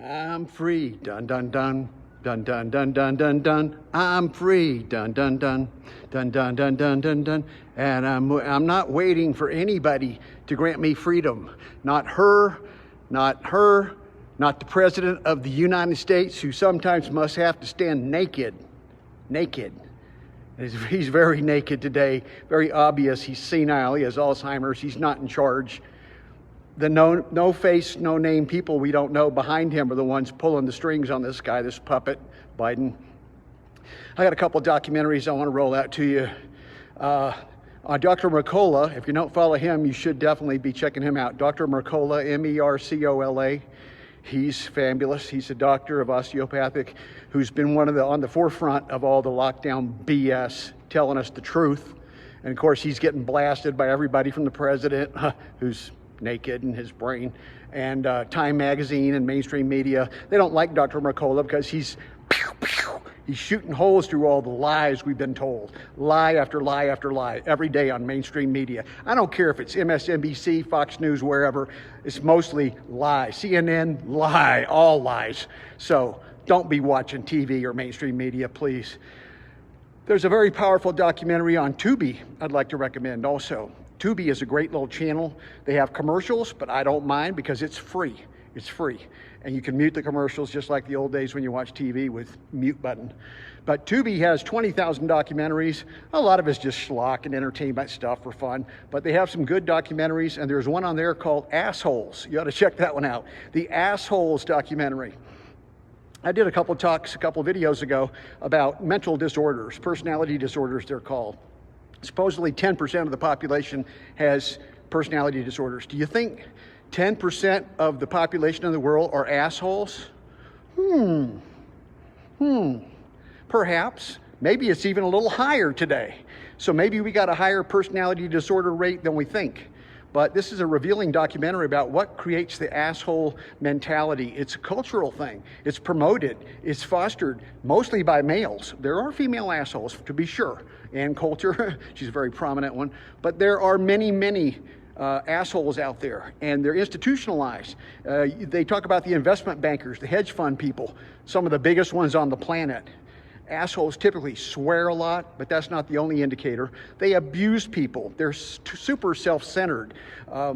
I'm free, dun dun dun, dun dun dun dun dun dun. I'm free, dun dun dun, dun dun dun dun dun dun. And I'm not waiting for anybody to grant me freedom. Not her, not the President of the United States, who sometimes must have to stand naked. He's very naked today, very obvious. He's senile, he has Alzheimer's, he's not in charge. The no face, no name people we don't know behind him are the ones pulling the strings on this guy, this puppet, Biden. I got a couple documentaries I want to roll out to you. On Dr. Mercola, if you don't follow him, you should definitely be checking him out. Dr. Mercola, M-E-R-C-O-L-A. He's fabulous. He's a doctor of osteopathic who's been on the forefront of all the lockdown BS, telling us the truth. And of course, he's getting blasted by everybody from the president, who's naked in his brain, and Time Magazine and mainstream media. They don't like Dr. Mercola because he's shooting holes through all the lies we've been told. Lie after lie after lie every day on mainstream media. I don't care if it's MSNBC, Fox News, wherever. It's mostly lies. CNN, lie, all lies. So don't be watching TV or mainstream media, please. There's a very powerful documentary on Tubi I'd like to recommend also. Tubi is a great little channel. They have commercials, but I don't mind because it's free. It's free. And you can mute the commercials just like the old days when you watch TV with mute button. But Tubi has 20,000 documentaries. A lot of it's just schlock and entertainment stuff for fun. But they have some good documentaries, and there's one on there called Assholes. You ought to check that one out. The Assholes documentary. I did a couple talks, a couple videos ago about mental disorders, personality disorders they're called. Supposedly 10% of the population has personality disorders. Do you think 10% of the population in the world are assholes? Perhaps. Maybe it's even a little higher today. So maybe we got a higher personality disorder rate than we think. But this is a revealing documentary about what creates the asshole mentality. It's a cultural thing. It's promoted. It's fostered mostly by males. There are female assholes, to be sure. Ann Coulter, she's a very prominent one. But there are many assholes out there, and they're institutionalized. They talk about the investment bankers, the hedge fund people, some of the biggest ones on the planet. Assholes typically swear a lot, but that's not the only indicator. They abuse people. They're super self-centered,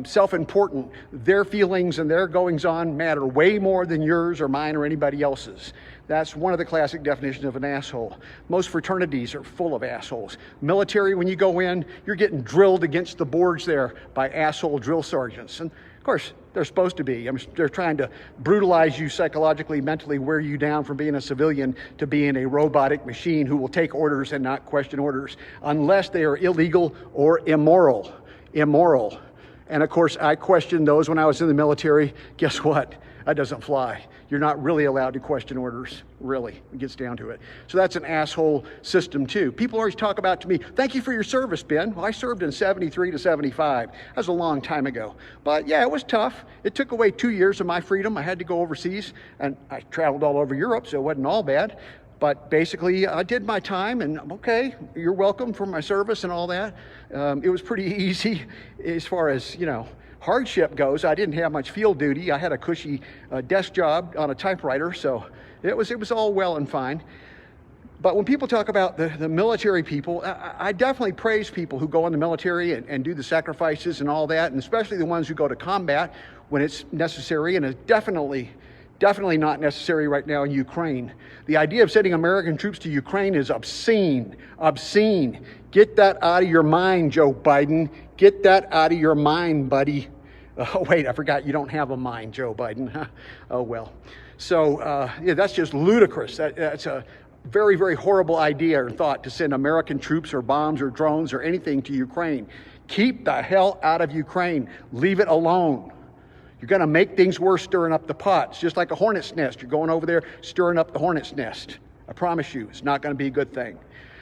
self-important. Their feelings and their goings-on matter way more than yours or mine or anybody else's. That's one of the classic definitions of an asshole. Most fraternities are full of assholes. Military, when you go in, you're getting drilled against the boards there by asshole drill sergeants. And of course, they're supposed to be. They're trying to brutalize you psychologically, mentally, wear you down from being a civilian to being a robotic machine who will take orders and not question orders, unless they are illegal or immoral. And of course, I questioned those when I was in the military. Guess what? That doesn't fly. You're not really allowed to question orders, really. It gets down to it. So that's an asshole system too. People always talk about to me, thank you for your service, Ben. Well, I served in 73 to 75. That was a long time ago. But yeah, it was tough. It took away 2 years of my freedom. I had to go overseas, and I traveled all over Europe, so it wasn't all bad. But basically, I did my time, and okay, you're welcome for my service and all that. It was pretty easy as far as, hardship goes. I didn't have much field duty. I had a cushy desk job on a typewriter, so it was all well and fine. But when people talk about the military people, I definitely praise people who go in the military and do the sacrifices and all that, and especially the ones who go to combat when it's necessary, and it's definitely not necessary right now in Ukraine. The idea of sending American troops to Ukraine is obscene. Get that out of your mind, Joe Biden. Get that out of your mind, buddy. Oh, wait, I forgot you don't have a mind, Joe Biden. Oh, well. So, that's just ludicrous. That's a very, very horrible idea or thought to send American troops or bombs or drones or anything to Ukraine. Keep the hell out of Ukraine. Leave it alone. You're going to make things worse stirring up the pot. It's just like a hornet's nest. You're going over there stirring up the hornet's nest. I promise you, it's not going to be a good thing.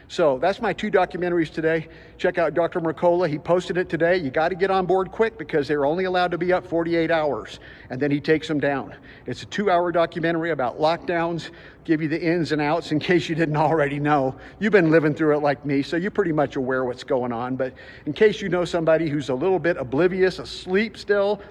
So that's my 2 documentaries today. Check out Dr. Mercola. He posted it today. You got to get on board quick because they're only allowed to be up 48 hours, and then he takes them down. It's a 2-hour documentary about lockdowns, give you the ins and outs in case you didn't already know. You've been living through it like me, so you're pretty much aware what's going on. But in case you know somebody who's a little bit oblivious, asleep still,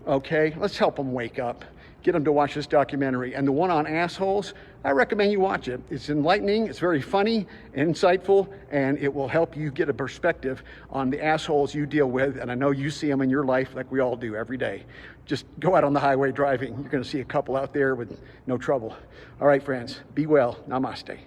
okay, let's help them wake up. get them to watch this documentary. And the one on assholes, I recommend you watch it. It's enlightening, it's very funny, insightful, and it will help you get a perspective on the assholes you deal with. And I know you see them in your life like we all do every day. Just go out on the highway driving. You're going to see a couple out there with no trouble. All right, friends, be well. Namaste.